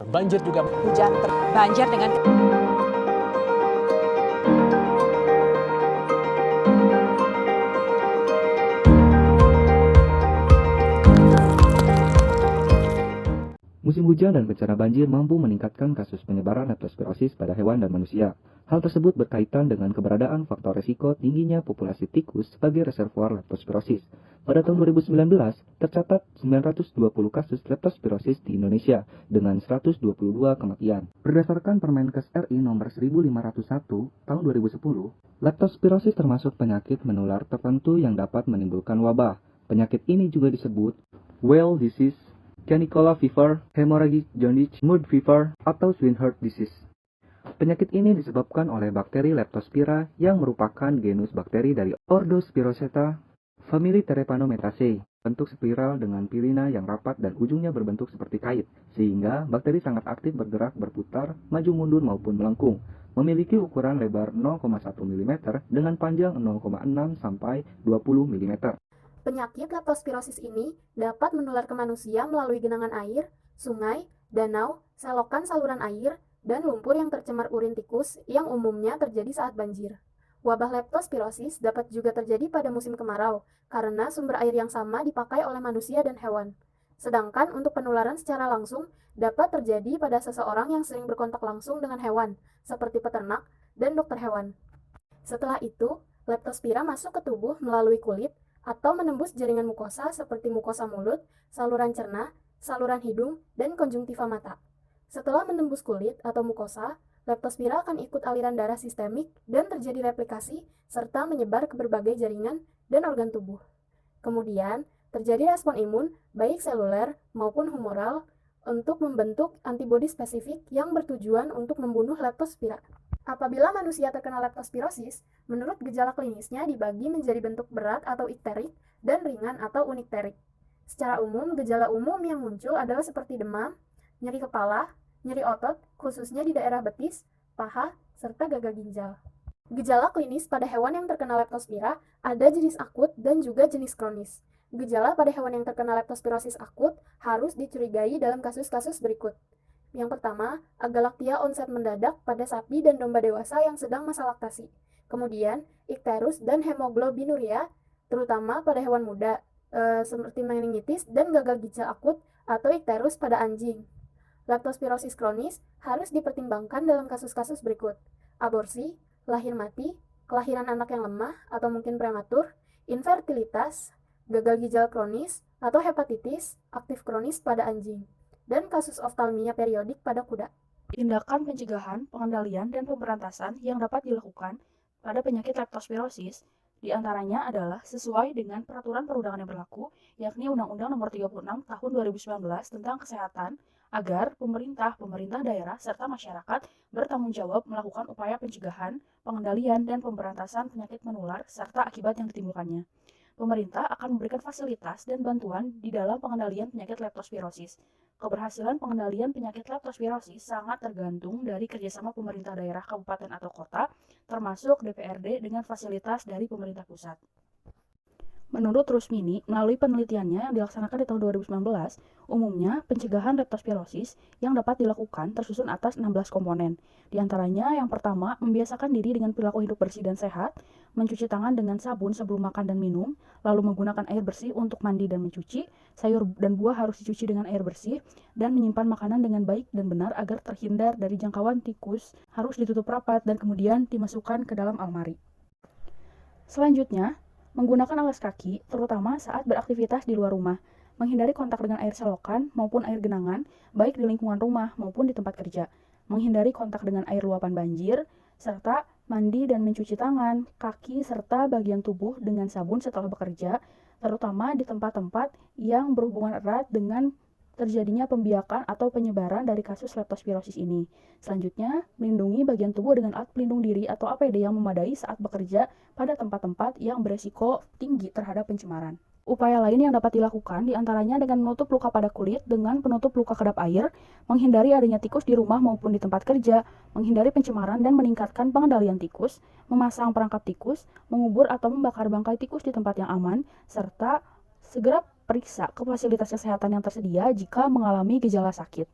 Banjir juga banjir dengan Musim hujan dan bencana banjir mampu meningkatkan kasus penyebaran leptospirosis pada hewan dan manusia. Hal tersebut berkaitan dengan keberadaan faktor resiko tingginya populasi tikus sebagai reservoir leptospirosis. Pada tahun 2019, tercatat 920 kasus leptospirosis di Indonesia dengan 122 kematian. Berdasarkan Permenkes RI nomor 1501 tahun 2010, leptospirosis termasuk penyakit menular tertentu yang dapat menimbulkan wabah. Penyakit ini juga disebut whale disease, Canicola fever, hemorrhagic jaundice, mud fever, atau Swinehurst disease. Penyakit ini disebabkan oleh bakteri Leptospira yang merupakan genus bakteri dari ordo Spiroseta, famili Trepanometaceae, bentuk spiral dengan pilina yang rapat dan ujungnya berbentuk seperti kait, sehingga bakteri sangat aktif bergerak berputar, maju mundur maupun melengkung. Memiliki ukuran lebar 0,1 mm dengan panjang 0,6 sampai 20 mm. Penyakit leptospirosis ini dapat menular ke manusia melalui genangan air, sungai, danau, selokan saluran air, dan lumpur yang tercemar urin tikus yang umumnya terjadi saat banjir. Wabah leptospirosis dapat juga terjadi pada musim kemarau karena sumber air yang sama dipakai oleh manusia dan hewan. Sedangkan untuk penularan secara langsung dapat terjadi pada seseorang yang sering berkontak langsung dengan hewan, seperti peternak dan dokter hewan. Setelah itu, leptospira masuk ke tubuh melalui kulit atau menembus jaringan mukosa seperti mukosa mulut, saluran cerna, saluran hidung, dan konjungtiva mata. Setelah menembus kulit atau mukosa, leptospira akan ikut aliran darah sistemik dan terjadi replikasi serta menyebar ke berbagai jaringan dan organ tubuh. Kemudian, terjadi respon imun baik seluler maupun humoral untuk membentuk antibodi spesifik yang bertujuan untuk membunuh leptospira. Apabila manusia terkena leptospirosis, menurut gejala klinisnya dibagi menjadi bentuk berat atau ikterik dan ringan atau unikterik. Secara umum, gejala umum yang muncul adalah seperti demam, nyeri kepala, nyeri otot, khususnya di daerah betis, paha, serta gagal ginjal. Gejala klinis pada hewan yang terkena leptospira ada jenis akut dan juga jenis kronis. Gejala pada hewan yang terkena leptospirosis akut harus dicurigai dalam kasus-kasus berikut. Yang pertama, agalaktia onset mendadak pada sapi dan domba dewasa yang sedang masa laktasi. Kemudian, ikterus dan hemoglobinuria, terutama pada hewan muda, seperti meningitis dan gagal ginjal akut atau ikterus pada anjing. Leptospirosis kronis harus dipertimbangkan dalam kasus-kasus berikut: aborsi, lahir mati, kelahiran anak yang lemah atau mungkin prematur, infertilitas, gagal ginjal kronis, atau hepatitis aktif kronis pada anjing, dan kasus oftalmia periodik pada kuda. Tindakan pencegahan, pengendalian, dan pemberantasan yang dapat dilakukan pada penyakit leptospirosis diantaranya adalah sesuai dengan peraturan perundangan yang berlaku, yakni Undang-Undang Nomor 36 Tahun 2019 tentang Kesehatan, agar pemerintah daerah, serta masyarakat bertanggung jawab melakukan upaya pencegahan, pengendalian, dan pemberantasan penyakit menular serta akibat yang ditimbulkannya. Pemerintah akan memberikan fasilitas dan bantuan di dalam pengendalian penyakit leptospirosis. Keberhasilan pengendalian penyakit leptospirosis sangat tergantung dari kerjasama pemerintah daerah, kabupaten, atau kota, termasuk DPRD dengan fasilitas dari pemerintah pusat. Menurut Rusmini, melalui penelitiannya yang dilaksanakan di tahun 2019, umumnya pencegahan leptospirosis yang dapat dilakukan tersusun atas 16 komponen. Di antaranya, yang pertama, membiasakan diri dengan perilaku hidup bersih dan sehat, mencuci tangan dengan sabun sebelum makan dan minum, lalu menggunakan air bersih untuk mandi dan mencuci, sayur dan buah harus dicuci dengan air bersih, dan menyimpan makanan dengan baik dan benar agar terhindar dari jangkauan tikus, harus ditutup rapat dan kemudian dimasukkan ke dalam almari. Selanjutnya, menggunakan alas kaki, terutama saat beraktivitas di luar rumah, menghindari kontak dengan air selokan maupun air genangan, baik di lingkungan rumah maupun di tempat kerja, menghindari kontak dengan air luapan banjir, serta mandi dan mencuci tangan, kaki, serta bagian tubuh dengan sabun setelah bekerja, terutama di tempat-tempat yang berhubungan erat dengan terjadinya pembiakan atau penyebaran dari kasus leptospirosis ini. Selanjutnya, melindungi bagian tubuh dengan alat pelindung diri atau APD yang memadai saat bekerja pada tempat-tempat yang beresiko tinggi terhadap pencemaran. Upaya lain yang dapat dilakukan diantaranya dengan menutup luka pada kulit dengan penutup luka kedap air, menghindari adanya tikus di rumah maupun di tempat kerja, menghindari pencemaran dan meningkatkan pengendalian tikus, memasang perangkap tikus, mengubur atau membakar bangkai tikus di tempat yang aman, serta segera periksa ke fasilitas kesehatan yang tersedia jika mengalami gejala sakit.